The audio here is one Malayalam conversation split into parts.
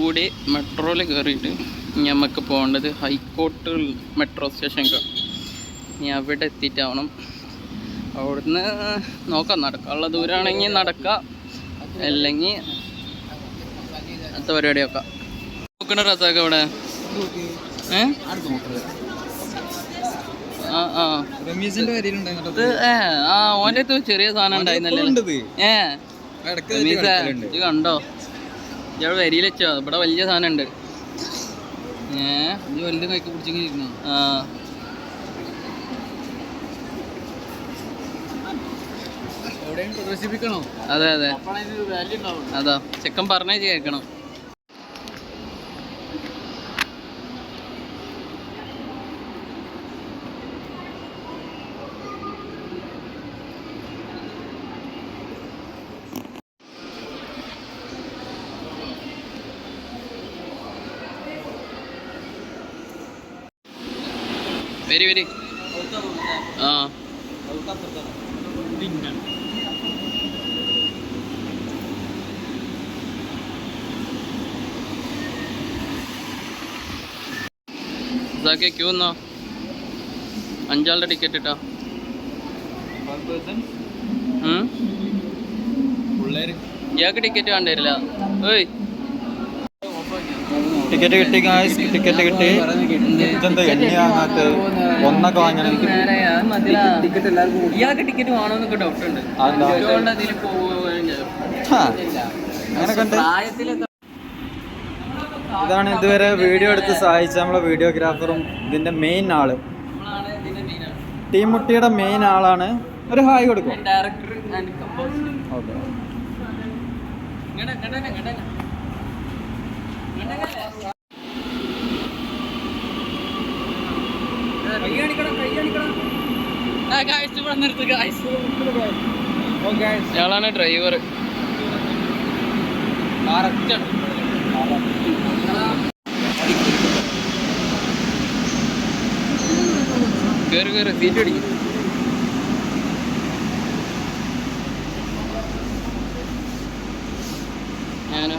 കൂടി മെട്രോയിൽ കയറിയിട്ട് നമുക്ക് പോകേണ്ടത് ഹൈക്കോർട്ട് മെട്രോ സ്റ്റേഷനിൽ. ഇനി അവിടെ എത്തിയിട്ടാവണം. അവിടുന്ന് നോക്കാം, നടക്കാനുള്ള ദൂരമാണെങ്കിൽ നടക്കാം, അല്ലെങ്കിൽ അടുത്ത പരിപാടി നോക്കാം. നോക്കണ റസാക്ക് അവിടെ ഓൻ്റെ അടുത്ത് ചെറിയ സാധനം ഉണ്ടായിരുന്നല്ലേ. ഇത് കണ്ടോ, ഇയാൾ വരിയിൽ വെച്ചോ, ഇവിടെ വലിയ സാധനം ഉണ്ട്. വലുത് കൈക്ക് പിടിച്ചിങ്ങനെ. പ്രദർശിപ്പിക്കണോ? അതെ അതെ, അതാ ചെക്കൻ പറഞ്ഞേ കേൾക്കണം. വരി വരി. ഇതാക്കിയ ക്യൂ എന്നോ 5 ആളുടെ ടിക്കറ്റ് ഇട്ടാ. ഇയാൾക്ക് ടിക്കറ്റ് വേണ്ടിവരില്ല. ഓയ് ടിക്കറ്റ് കിട്ടി ഗായ്സ്, ടിക്കറ്റ് കിട്ടി. ഇതെന്താ എണ്ണയാകത്ത് ഒന്നൊക്കെ വാങ്ങണം. ഇയാൾക്ക് ടിക്കറ്റ് വേണമെന്നൊക്കെ ഡൗട്ട് ഉണ്ട്. അങ്ങനെ കണ്ട് ഇതാണ് ഇതുവരെ വീഡിയോ എടുത്ത് സഹായിച്ച നമ്മളെ വീഡിയോഗ്രാഫറും ഇതിന്റെ മെയിൻ ആള്, ടീം മുട്ടിയുടെ മെയിൻ ആളാണ്. ഒരു ഹായ് കൊടുക്കും. Director and composer. ഓക്കെ, ഇയാളാണ് ഡ്രൈവർ. കേറി കേറി സീറ്റ് അടിക്കും. ഞാനോ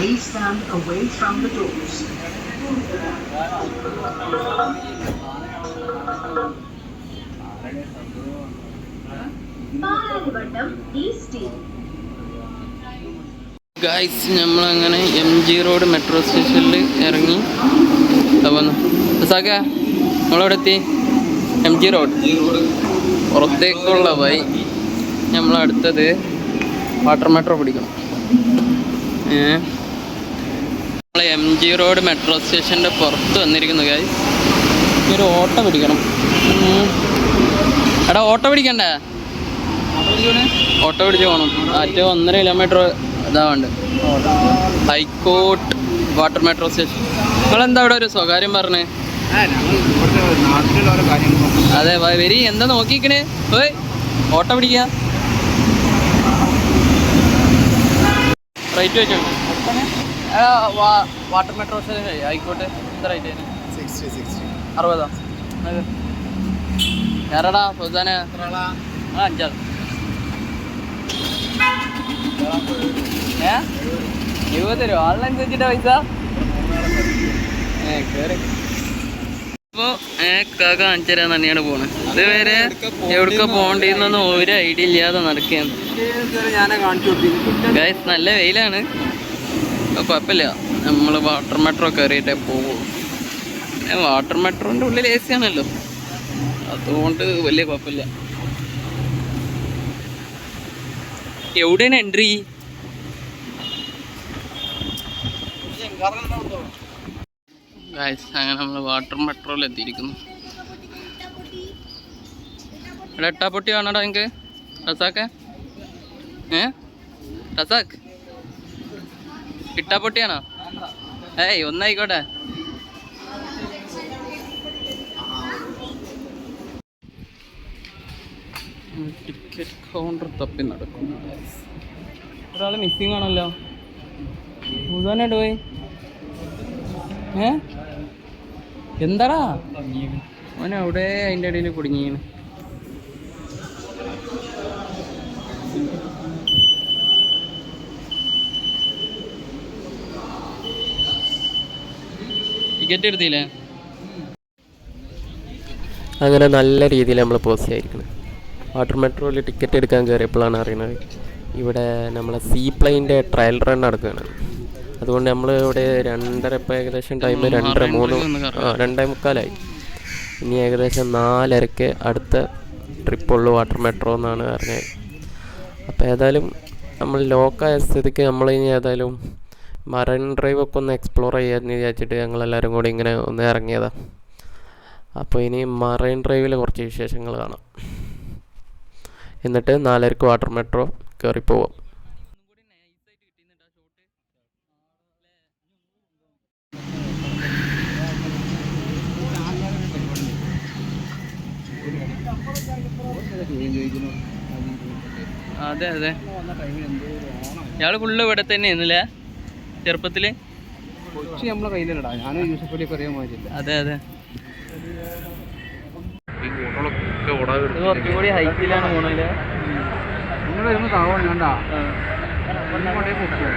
Please stand away from the doors. Guys, നമ്മളങ്ങനെ MG റോഡ് മെട്രോ സ്റ്റേഷനിൽ ഇറങ്ങി. സാക്ക നമ്മളവിടെ എത്തി. MG റോഡ് പുറത്തേക്കുള്ള വഴി. നമ്മളടുത്തത് വാട്ടർ മെട്രോ പിടിക്കണം. നമ്മൾ MG റോഡ് മെട്രോ സ്റ്റേഷൻ്റെ പുറത്ത് വന്നിരിക്കുന്നു ഗായ്സ്. ഒരു ഓട്ടോ പിടിക്കണം. എടാ ഓട്ടോ പിടിക്കണ്ടേ? ഓട്ടോ പിടിച്ച് പോകണം. മറ്റേ 1.5 കിലോമീറ്റർ ഇതാവുണ്ട് ഹൈക്കോർട്ട് വാട്ടർ മെട്രോ സ്റ്റേഷൻ. നിങ്ങളെന്താ അവിടെ ഒരു സ്വകാര്യം പറഞ്ഞേ? അതെ വരി, എന്താ നോക്കിക്കണേ? ഓയ് ഓട്ടോ പിടിക്കുക. റേറ്റ് വെച്ചോ. വാട്ടർ മെട്രോ സ്റ്റേഷൻ ഹൈക്കോർട്ട് എന്താ റേറ്റ്? 60. ഞാനടാ ഫൗസാനെ 5 ആൾ. 20 രൂപ ആളിനനുസരിച്ചിട്ടാ പൈസ. കേറി ഇപ്പോൾ കാക്ക 5 രൂപ തന്നെയാണ് പോണത്. ഇതുവരെ എവിടേക്കാ പോകേണ്ടിന്നൊന്നും ഒരു ഐഡിയ ഇല്ലാതെ നടക്കുകയാണ്. ഗൈസ് നല്ല വെയിലാണ്, കുഴപ്പമില്ല. നമ്മൾ വാട്ടർ മെട്രോ കയറിയിട്ടേ പോകുള്ളൂ. വാട്ടർ മെട്രോൻ്റെ ഉള്ളിൽ AC ആണല്ലോ, അതുകൊണ്ട് വലിയ കുഴപ്പമില്ല. എവിടെയാണ് എൻട്രി? അങ്ങനെ നമ്മൾ വാട്ടർ മെട്രോയിൽ എത്തിയിരിക്കുന്നു. ഇവിടെ എട്ടാപ്പൊട്ടി വേണോടാ എനിക്ക് റസാക്ക്? റസാക്ക് ഇട്ടാപ്പൊട്ടിയാണോ? ഏയ് ഒന്നായിക്കോട്ടെ. ടിക്കറ്റ് കൗണ്ടർ തപ്പി നടക്കുന്നു. ഒരാൾ മിസ്സിങ് ആണല്ലോ. ഭൂതാനായിട്ട് പോയി. എന്താടാ ഓൻ അവിടെ അതിൻ്റെ ഇടയിൽ കുടുങ്ങിയാണ്. ടിക്കറ്റ് എടുത്തില്ലേ? അങ്ങനെ നല്ല രീതിയിൽ നമ്മൾ പോസ്റ്റ് ആയിരിക്കണം. വാട്ടർ മെട്രോയിൽ ടിക്കറ്റ് എടുക്കാൻ കയറിയപ്പോഴാണ് അറിയുന്നത് ഇവിടെ നമ്മളെ സീ പ്ലെയിൻ്റെ ട്രയൽ റൺ നടക്കുകയാണ്. അതുകൊണ്ട് നമ്മൾ ഇവിടെ 2:30 ഇപ്പോൾ ഏകദേശം ടൈം 2:45 ഇനി ഏകദേശം 4:30 അടുത്ത ട്രിപ്പുള്ളൂ വാട്ടർ മെട്രോ എന്നാണ് പറഞ്ഞത്. അപ്പോൾ ഏതായാലും നമ്മൾ ലോക്കായ സ്ഥിതിക്ക് നമ്മളിനി ഏതായാലും മറൈൻ ഡ്രൈവ് ഒക്കെ ഒന്ന് എക്സ്പ്ലോർ ചെയ്യാമെന്ന് വിചാരിച്ചിട്ട് ഞങ്ങളെല്ലാവരും കൂടി ഇങ്ങനെ ഒന്ന് ഇറങ്ങിയതാണ്. അപ്പോൾ ഇനി മറൈൻ ഡ്രൈവിൽ കുറച്ച് വിശേഷങ്ങൾ കാണാം. എന്നിട്ട് 4:30 വാട്ടർ മെട്രോ കയറി പോവാം. അതെ അതെ, ഇയാള് ഫുള്ള് ഇവിടെ തന്നെ ആയിരുന്നില്ലേ ചെറുപ്പത്തില്? നമ്മളെ കയ്യിലല്ലടാ, ഞാനും യൂസഫലി പറയാൻ മാറ്റില്ല. അതെ അതെ, കുറച്ചും കൂടി ഹൈറ്റിലാണ് പോണല്ലേ.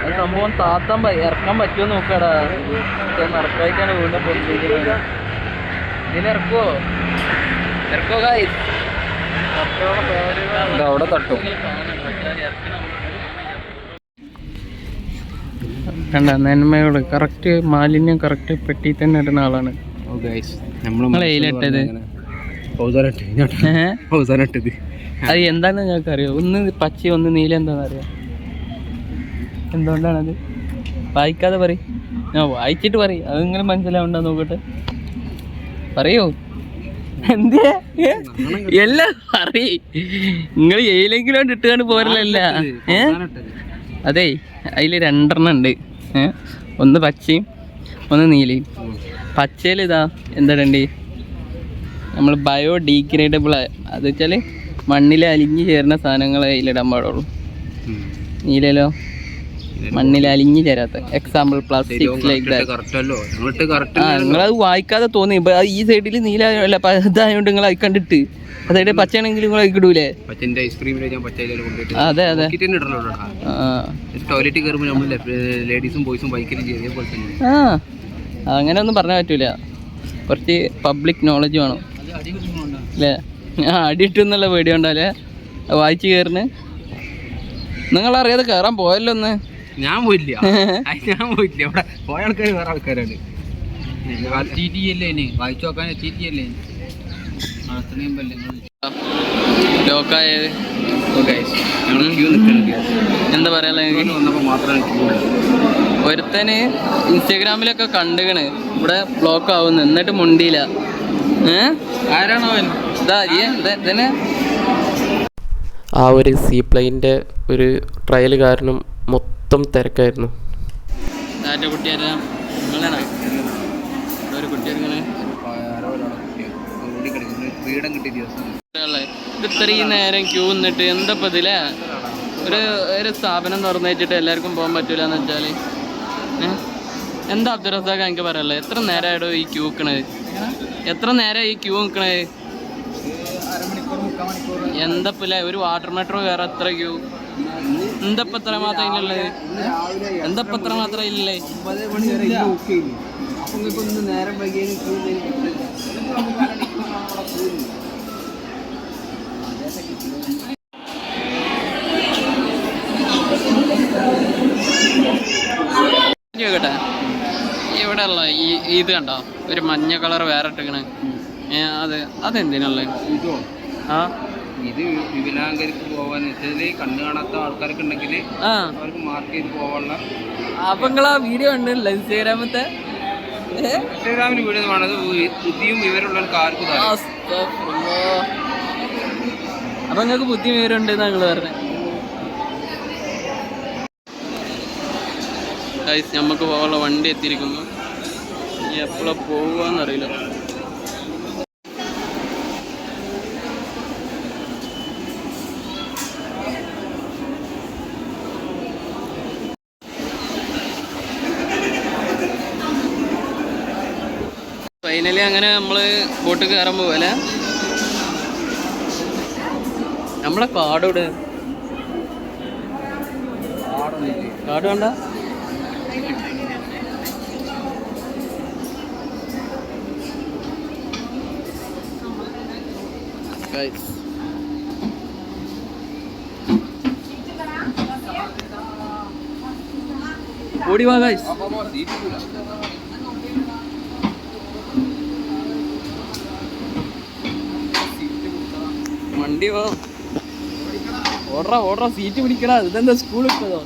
അത് സംഭവം താത്താൻ ഇറക്കാൻ പറ്റുമോ നോക്കാടാ. ഇറക്കായിട്ടാണ് വീണ്ടും പൊട്ടിയിരിക്കുന്നത്. ഇതിലിറക്കുവോ? ഇറക്കോ ഗായ്സ്? അവിടെ തട്ടും. കണ്ട നന്മയോട് കറക്റ്റ് മാലിന്യം കറക്റ്റ് പെട്ടി തന്നെ ഇടുന്ന ആളാണ്. നമ്മളെയിലിട്ടത് അത് എന്താണെന്ന് ഞങ്ങൾക്ക് അറിയോ? ഒന്ന് പച്ച ഒന്ന് നീല, എന്താണെന്ന് അറിയാം. എന്തുകൊണ്ടാണത്? വായിക്കാതെ പറയും, ഞാൻ വായിച്ചിട്ട് പറയും. അത് നിങ്ങൾ മനസ്സിലാവണ്ട നോക്കട്ടെ, പറയൂ. എന്തേ എല്ലാം പറയും. നിങ്ങൾ ഏലെങ്കിലും ഇട്ടുകൊണ്ട് പോരല്ല. അതെ, അതിൽ 2 ഉണ്ട്. ഒന്ന് പച്ചയും ഒന്ന് നീലയും. പച്ചയിൽ ഇതാ എന്താടണ്ടേ, നമ്മൾ ബയോഡീഗ്രേഡബിൾ, അത് വെച്ചാൽ മണ്ണിൽ അലിഞ്ഞ് ചേരുന്ന സാധനങ്ങൾ അതിലിടാൻ പാടുള്ളൂ. നീലയിലോ മണ്ണിൽ അലിഞ്ഞ് ചേരാത്ത, എക്സാമ്പിൾ പ്ലാസ്റ്റിക് ലൈക്ക് ദാറ്റ്. നിങ്ങളത് വായിക്കാതെ തോന്നി. ഇപ്പൊ ഈ സൈഡിൽ നീല അല്ല ഇതായതുകൊണ്ട് നിങ്ങൾ അത് കണ്ടിട്ട്, അതായത് പച്ചയാണെങ്കിൽ നിങ്ങൾ അത് ഇടൂലേ? അതെ അതെ, ആ അങ്ങനെ ഒന്നും പറഞ്ഞാൽ പറ്റൂല. കുറച്ച് പബ്ലിക് നോളജ് വേണം അല്ലേ? അടിയിട്ടുന്നുള്ള പേടി ഉണ്ടാലേ വായിച്ച് കയറിന്. നിങ്ങളറിയാതെ കയറാൻ പോയല്ലോ ഒന്ന്. ഞാൻ പോയില്ല, ഇവിടെ പോയ ആൾക്കാർ വേറെ ആൾക്കാരാണ്. വായിച്ചു നോക്കാൻ എത്തിയിട്ടില്ലേ ലോക്കായത്. എന്താ പറയാ, ഒരുത്തന് ഇൻസ്റ്റാഗ്രാമിലൊക്കെ കണ്ടുകണ് ഇവിടെ ബ്ലോക്ക് ആവുന്നു, എന്നിട്ട് മുണ്ടിയില്ല. ആരാണോ അവൻ? ഇതന്നെ ആ ഒരു സീ പ്ലെയിൻ്റെ ഒരു ട്രയൽ കാരണം മൊത്തം തിരക്കായിരുന്നു. കുട്ടിയാരാ ഒരു കുട്ടിയാണ് ഇത്രയും നേരം ക്യൂ നിന്നിട്ട് എന്താ ഇപ്പം ഇതില്ലേ? ഒരു സ്ഥാപനം തുറന്നു വെച്ചിട്ട് എല്ലാവർക്കും പോകാൻ പറ്റൂല എന്ന് വെച്ചാൽ എന്താ അബ്ദുറസാഖ് എനിക്ക് പറയാനുള്ളത്? എത്ര നേരമായിടോ ഈ ക്യൂ നിൽക്കണത്? എത്ര നേരം ഈ ക്യൂ നിൽക്കണത്? എന്തപ്പല്ലേ ഒരു വാട്ടർ മെട്രോ കയറാൻ എത്ര ക്യൂ? എന്തപ്പം എത്ര മാത്രം ഇല്ലല്ലേ? എന്തപ്പം എത്ര മാത്രം ഇല്ലല്ലേ? കേട്ടെ, ഇവിടെ ഉള്ള ഇത് കണ്ടോ, ഒരു മഞ്ഞ കളർ വേറെ ഇട്ടിക്കണേ. അതെന്തിനല്ലേ? ആ ഇത് വികലാംഗർക്ക് പോവാന്ന് വെച്ചാല് കണ്ണു കാണാത്ത ആൾക്കാർക്ക് ഉണ്ടെങ്കിൽ അവർക്ക് മാർക്ക് ചെയ്ത് പോവാനുള്ള. അപ്പൊ നിങ്ങൾ ആ വീഡിയോ ഉണ്ടല്ലോ ഇൻസ്റ്റാഗ്രാമത്തെ? ഇൻസ്റ്റാഗ്രാമിൽ വീഡിയോ കാണുന്നത് ബുദ്ധിയും വിവരമുള്ളവർക്ക് ആർക്കും. അപ്പൊ നിങ്ങൾക്ക് ബുദ്ധി വിവരമുണ്ട് എന്നാ നിങ്ങൾ പറഞ്ഞത്. നമുക്ക് പോകാനുള്ള വണ്ടി എത്തിയിരിക്കുന്നു. എപ്പോഴാ പോവാന്നറിയില്ല. ഫൈനലി അങ്ങനെ നമ്മള് ബോട്ട് കയറാൻ പോവല്ലേ. നമ്മളെ കാട് ഇവിടെ കാട് വേണ്ട. ഓടി വാ ഗൈസ്. വണ്ടി വാ, ഓടറാ സീറ്റ് പിടിക്കടാ. ഇതെന്താ സ്കൂളിൽ പോയതോ?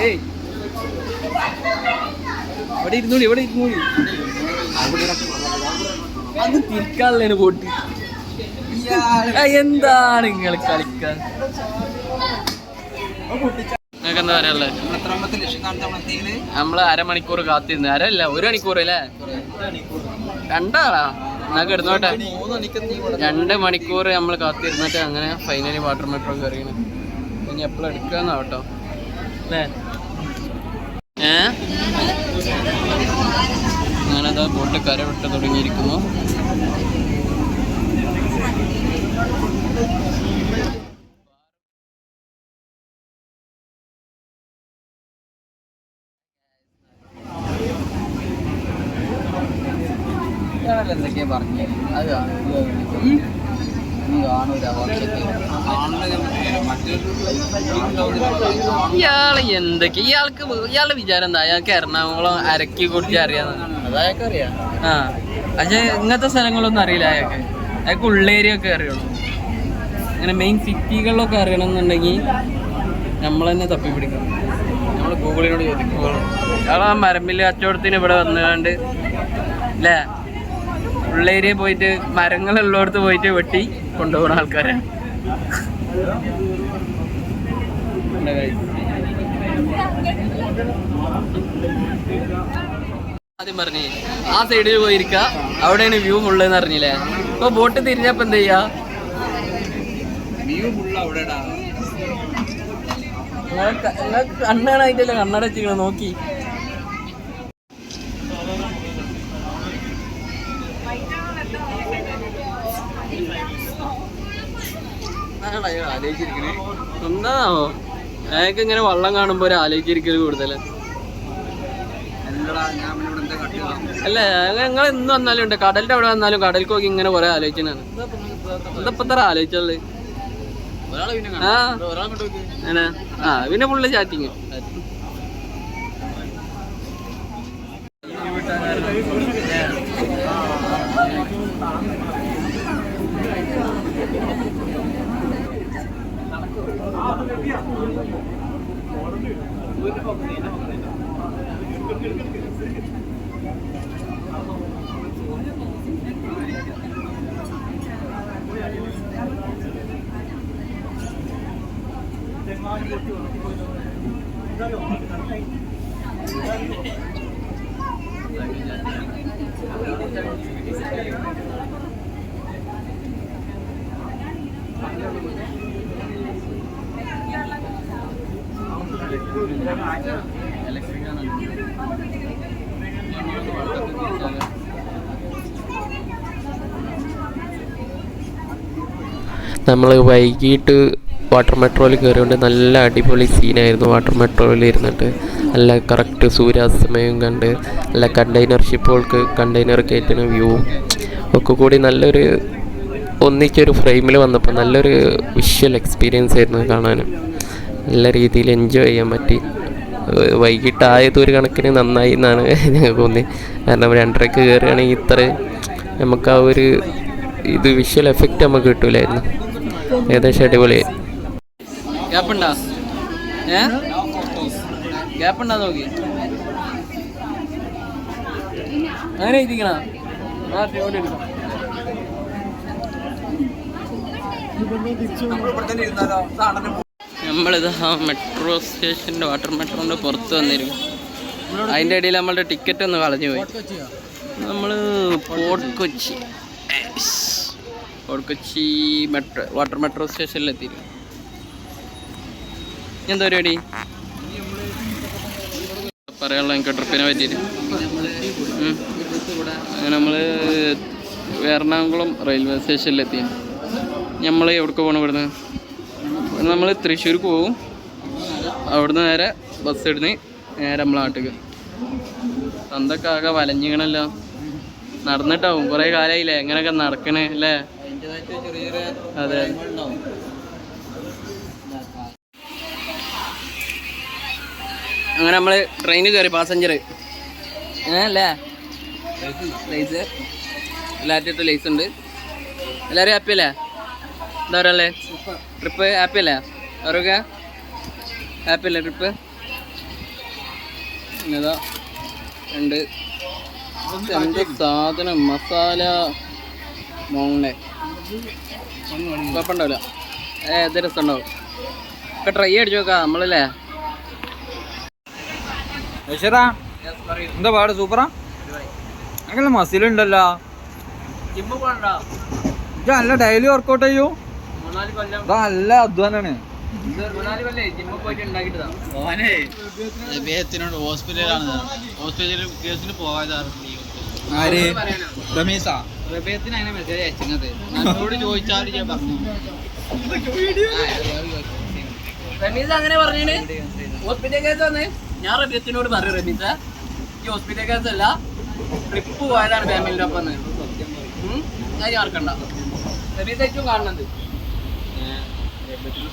ഏയ് ഇവിടെ ഇരുന്നോളി. അത് തിരിക്കാനുള്ളതിന് പോട്ട്. എന്താണ് നിങ്ങൾ കളിക്കാൻ? നിങ്ങൾക്ക് എന്താ പറയാനുള്ളത്? നമ്മള് അരമണിക്കൂർ കാത്തിരുന്നു. അരല്ല, 1 മണിക്കൂർ അല്ലേ? 2 ആളാ എന്നൊക്കെ എടുത്തോട്ടെ. 2 മണിക്കൂർ നമ്മൾ കാത്തിരുന്നിട്ട് അങ്ങനെ ഫൈനലി വാട്ടർ മെട്രോ കയറിയാണ്. ഇനി എപ്പോഴും എടുക്കാന്നാവട്ടോ അല്ലേ? അങ്ങനെതാ ബോട്ട് കര വിട്ട് തുടങ്ങിയിരിക്കുന്നു. എന്തൊക്കെയാ പറഞ്ഞു അത് ഇയാള് എന്തൊക്കെ ഇയാളുടെ വിചാരം എന്താ? അയാൾക്ക് എറണാകുളം അരക്കി കുറിച്ച് അറിയാന്ന്. അതൊക്കെ അറിയാം. ആ പക്ഷെ ഇങ്ങനത്തെ സ്ഥലങ്ങളൊന്നും അറിയില്ല അയാൾക്ക് ഉള്ളേരിയ ഒക്കെ അറിയുള്ളൂ. അങ്ങനെ മെയിൻ സിറ്റികളിലൊക്കെ അറിയണമെന്നുണ്ടെങ്കിൽ നമ്മൾ തന്നെ തപ്പിപ്പിടിക്കണം. നമ്മൾ ഗൂഗിളിനോട് ചോദിക്കുമ്പോൾ അയാൾ ആ മരമ്പിൽ കച്ചവടത്തിന് ഇവിടെ വന്നുകൊണ്ട് അല്ലേ ഉള്ളേരിയ പോയിട്ട് മരങ്ങളുള്ളടത്ത് പോയിട്ട് വെട്ടി കൊണ്ടുപോകുന്ന ആൾക്കാരാണ്. ആദ്യം പറഞ്ഞേ ആ സൈഡിൽ പോയിരിക്ക, അവിടെയാണ് വ്യൂ ഉള്ളതെന്ന് അറിഞ്ഞില്ലേ? ഇപ്പൊ ബോട്ട് തിരിഞ്ഞപ്പോ എന്താ ചെയ്യാ? കണ്ണാണായിട്ടല്ലേ കണ്ണട വെച്ചിരിക്കണ നോക്കി. ആലോചിച്ചിരിക്കണേ എന്താണോ? അയാൾക്ക് ഇങ്ങനെ വള്ളം കാണുമ്പോ ഒരു ആലോചിച്ചിരിക്കല് കൂടുതല് അല്ലേ? ഞങ്ങൾ എന്ന് വന്നാലും ഉണ്ട്, കടലിന്റെ അവിടെ വന്നാലും കടലിൽ നോക്കി ഇങ്ങനെ കുറെ ആലോചിച്ചാണ്. എന്തപ്പത്ര ആലോചിച്ചുള്ളത്? പിന്നെ ഫുള്ള് ചാറ്റിങ്. നമ്മൾ വൈകിട്ട് വാട്ടർ മെട്രോയിൽ കയറിയോണ്ട് നല്ല അടിപൊളി സീനായിരുന്നു. വാട്ടർ മെട്രോയിൽ ഇരുന്നിട്ട് നല്ല കറക്റ്റ് സൂര്യാസ്തമയം കണ്ട് നല്ല കണ്ടെയ്നർ ഷിപ്പുകൾക്ക് കണ്ടെയ്നർ കയറ്റുന്ന വ്യൂവും ഒക്കെ കൂടി നല്ലൊരു ഒന്നിച്ചൊരു ഫ്രെയിമിൽ വന്നപ്പോൾ നല്ലൊരു വിഷ്വൽ എക്സ്പീരിയൻസ് ആയിരുന്നു കാണാനും. നല്ല രീതിയിൽ എൻജോയ് ചെയ്യാൻ പറ്റി. വൈകിട്ടായതൊരു കണക്കിന് നന്നായി എന്നാണ് ഞങ്ങൾക്ക് തോന്നി. കാരണം 2:30 കയറുകയാണെങ്കിൽ ഇത്ര നമുക്ക് ആ ഒരു ഇത് വിഷ്വൽ എഫക്റ്റ് നമുക്ക് കിട്ടൂലായിരുന്നു. ഏകദേശം അടിപൊളിയായി. ഗ്യാപ്പുണ്ടാ ഗ്യാപ്പുണ്ടാ നോക്കി അങ്ങനെ ഇരിക്കണ നമ്മളിത് മെട്രോ സ്റ്റേഷൻ്റെ വാട്ടർ മെട്രോൻ്റെ പുറത്ത് വന്നിരുന്നു. അതിൻ്റെ ഇടയിൽ നമ്മളുടെ ടിക്കറ്റ് ഒന്ന് കളഞ്ഞു പോയി. നമ്മൾ Fort Kochi metro water metro സ്റ്റേഷനിലെത്തിയിരുന്നു. എന്താ പരിപാടി പറയാനുള്ള എനിക്ക് ട്രിപ്പിനെ പറ്റിയിട്ട്? അങ്ങനെ നമ്മൾ എറണാകുളം റെയിൽവേ സ്റ്റേഷനിലെത്തി. നമ്മൾ എവിടേക്ക് പോകണം? ഇവിടുന്ന് നമ്മൾ തൃശ്ശൂർക്ക് പോകും. അവിടുന്ന് നേരെ ബസ് ഇടുന്ന് നേരെ നമ്മളെ നാട്ടിലേക്ക്. എന്തൊക്കെ ആകെ വലഞ്ഞിക്കണല്ലോ. നടന്നിട്ടാവും, കുറേ കാലമായില്ലേ എങ്ങനെയൊക്കെ നടക്കണേ അല്ലേ? അതെ. അങ്ങനെ നമ്മൾ ട്രെയിനിൽ കയറി, പാസഞ്ചർ അല്ലേ? ലൈസ് എല്ലാറ്റിട്ട് ലൈസ് ഉണ്ട്. എല്ലാവരും ഹാപ്പി അല്ലേ? എന്താ പറയല്ലേ? ട്രിപ്പ് ഹാപ്പി അല്ലേ? അവരൊക്കെ ഹാപ്പി അല്ലേ ട്രിപ്പ്? ഇതാ ഉണ്ട് എന്ത് സാധനം, മസാല മോങ്ങേ കുഴപ്പമുണ്ടാവില്ല. ഇത് രസമുണ്ടാവും. ഒക്കെ ട്രൈ അടിച്ചു നോക്കാം നമ്മളല്ലേ. എന്താ പാട്? സൂപ്പറാ. അങ്ങനെ മസിലുണ്ടല്ലോ. ജിമ്മ് പോകണ്ടോ? ഇത് നല്ല ഡെയിലി വർക്കൗട്ട് ചെയ്യൂ. 3-4 കൊല്ലം ഇത് നല്ല അധ്വാനാണ്. 3-4 കൊല്ലേ ജിമ്മ് പോയിട്ട് ഉണ്ടാക്കിട്ടതാ. അദ്ദേഹത്തിനോട് ഹോസ്പിറ്റലാണ്, ഹോസ്പിറ്റലിൽ കേസിന് പോകാതെ റബീഹത്തിന് അങ്ങനെ മെസ്സേജ് അയച്ചത് എന്നോട് ചോദിച്ചാൽ ഞാൻ പറഞ്ഞു. റമീസ് അങ്ങനെ പറഞ്ഞേന് ഹോസ്പിറ്റൽ കേസ് വന്ന്. ഞാൻ റബീഹത്തിനോട് പറയും, റമീസ ഈ ഹോസ്പിറ്റൽ കേസ് അല്ല, ട്രിപ്പ് പോയതാണ് ഫാമിലിൻ്റെ ഒപ്പം. ഞാൻ മറക്കണ്ട. റമീസ് ഏറ്റവും കാണുന്നത്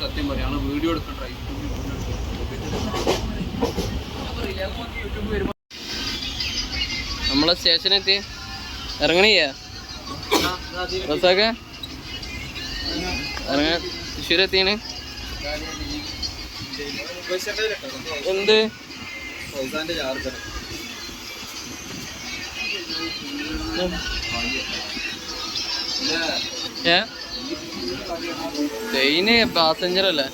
സത്യം പറയാം, വീഡിയോ എടുക്കണ്ട. നമ്മളെ സ്റ്റേഷനെത്തി ഇറങ്ങണിയാ ബസ്സൊക്കെ ഇറങ്ങാൻ. തൃശ്ശൂരെത്തിയാണ്. എന്ത് ട്രെയിന് പാസഞ്ചർ അല്ലേ?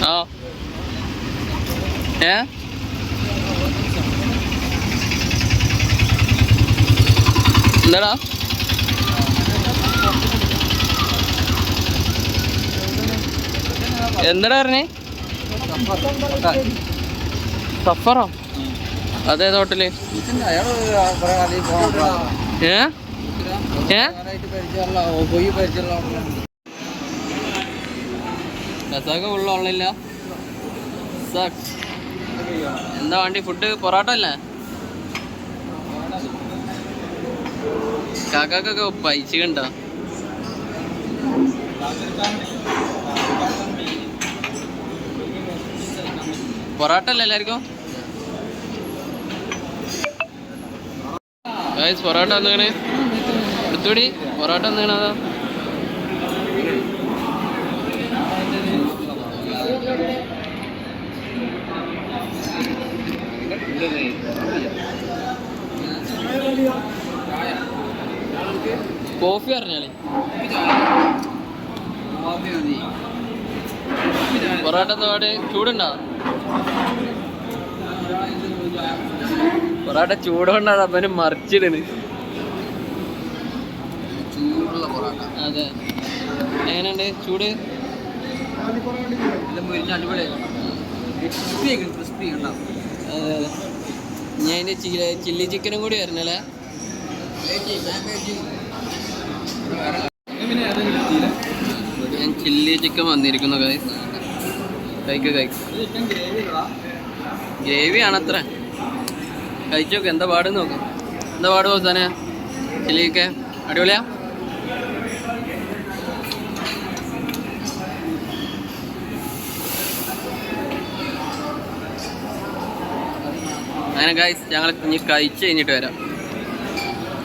ആ എന്താടാ? എന്താടാ പറഞ്ഞേ? സഫറോ? അതേത് ഹോട്ടല്? രസമൊക്കെ ഉള്ള ഓൺലൈനില്ല. എന്താ വേണ്ടി? ഫുഡ് പൊറോട്ട അല്ലേ? കാക്കൊക്കെ പൈസ കണ്ടോ? പൊറോട്ട അല്ലേ എല്ലാവർക്കും? പൊറോട്ട എന്താണ് എടുത്തോടി? പൊറോട്ട എന്താണ്? അതാ കോഫി പറഞ്ഞാലേ. പൊറോട്ട എന്താ പാട്? ചൂടുണ്ടോ? പൊറോട്ട ചൂടുകൊണ്ടാ അവന് മറിച്ചിടണ്. ചൂടുള്ള പൊറോട്ട. അതെ. എങ്ങനെയുണ്ട് ചൂട്? ക്രിസ്പി ഉണ്ടാവും. അതെ അതെ. ഞാൻ അതിൻ്റെ ചില്ലി ചിക്കനും കൂടി വരണല്ലേ? ഞാൻ ചില്ലി ചിക്കൻ വന്നിരിക്കുന്നു. കഴിക്ക് ഗ്രേവി ആണത്ര. കഴിച്ചോക്കെ എന്താ പാട് നോക്ക്. എന്താ പാട് പോസാന? ചില്ലിയൊക്കെ അടിപൊളിയാ. അങ്ങനെ ഗൈസ് ഞങ്ങൾ ഇനി കഴിച്ച് കഴിഞ്ഞിട്ട് വരാം,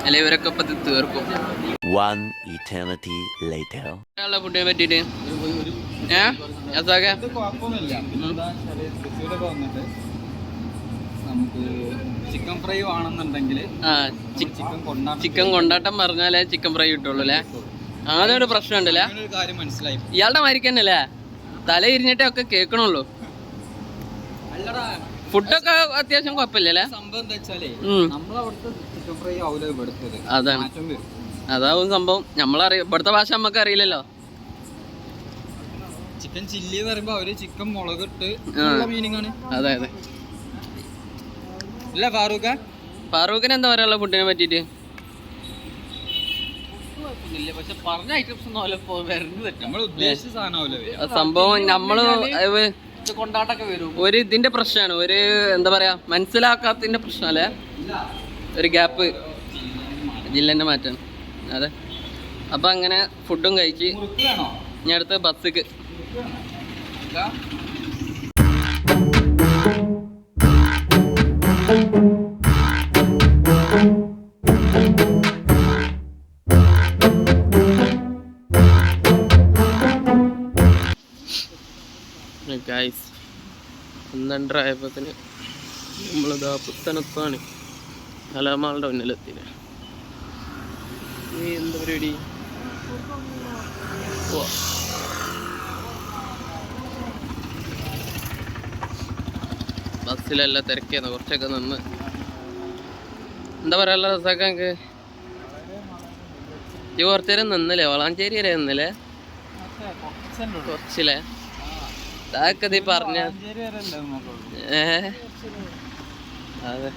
അല്ലെ ഇവരൊക്കെ ഇപ്പം തീർക്കും. ഫുഡിനെ പറ്റിയിട്ട് നമുക്ക് ചിക്കൻ ഫ്രൈ ആണെന്നുണ്ടെങ്കിൽ ചിക്കൻ കൊണ്ടാട്ടം പറഞ്ഞാലേ ചിക്കൻ ഫ്രൈ കിട്ടുള്ളൂ അല്ലേ? അങ്ങനെ ഒരു പ്രശ്നം ഉണ്ടല്ലേ? കാര്യം മനസ്സിലായി. ഇയാളുടെ മാരിക്ക് തന്നെ അല്ലേ? തല ഇരിഞ്ഞിട്ടേ ഒക്കെ കേൾക്കണുള്ളൂ. അല്ലടാ ഫുഡൊക്കെ അത്യാവശ്യം കുഴപ്പമില്ലല്ലേ? സംഭവം എന്താ വെച്ചാലേ ഉം. നമ്മളവിടുത്തെ ചിക്കൻ ഫ്രൈ ആവില്ല ഇവിടുത്തത്. അതാണ് മാറ്റം വരും. അതാവും സംഭവം. നമ്മളറിയാം ഇവിടുത്തെ ഭാഷ നമുക്ക് അറിയില്ലല്ലോ. ചിക്കൻ ചില്ലി എന്ന് പറയുമ്പോ അവര് ചിക്കൻ മുളകിട്ട് മീനിങ് ആണ്. അതെ അതെ. ഇല്ല ഫാറൂഖിന് എന്താ പറയാനുള്ള ഫുഡിനെ പറ്റിയിട്ട്? പക്ഷെ പറഞ്ഞ ഐറ്റംസ് ഒന്നും നമ്മൾ ഉദ്ദേശിച്ച സാധനം സംഭവം നമ്മള് കൊണ്ടാട്ടൊക്കെ വരും. ഒരു ഇതിന്റെ പ്രശ്നമാണ്, ഒരു എന്താ പറയാ മനസ്സിലാക്കാത്തതിന്റെ പ്രശ്നമല്ലേ, ഒരു ഗ്യാപ്പ് ജില്ലന്റെ മാറ്റാണ്. അതെ. അപ്പൊ അങ്ങനെ ഫുഡും കഴിച്ച് ഞാൻ അടുത്ത ബസ്സിക്ക്. ഗൈസ് 12 ആയപ്പോത്തിന് നമ്മളിതാ പുത്തനത്താണ് കലാമാളുടെ മുന്നിലെത്തിന്. എന്താ പരിപാടി? ബസ്സിലെല്ലാം തിരക്കിയെന്ന് കുറച്ചൊക്കെ നിന്ന്. എന്താ പറയാനുള്ള രസമൊക്കെ എനിക്ക് ഈ കുറച്ചു നേരം നിന്നില്ലേ? വളാഞ്ചേരി വരെ നിന്നില്ലേ? കുറച്ചില്ലേ? അതൊക്കെ നീ പറഞ്ഞ അതെ.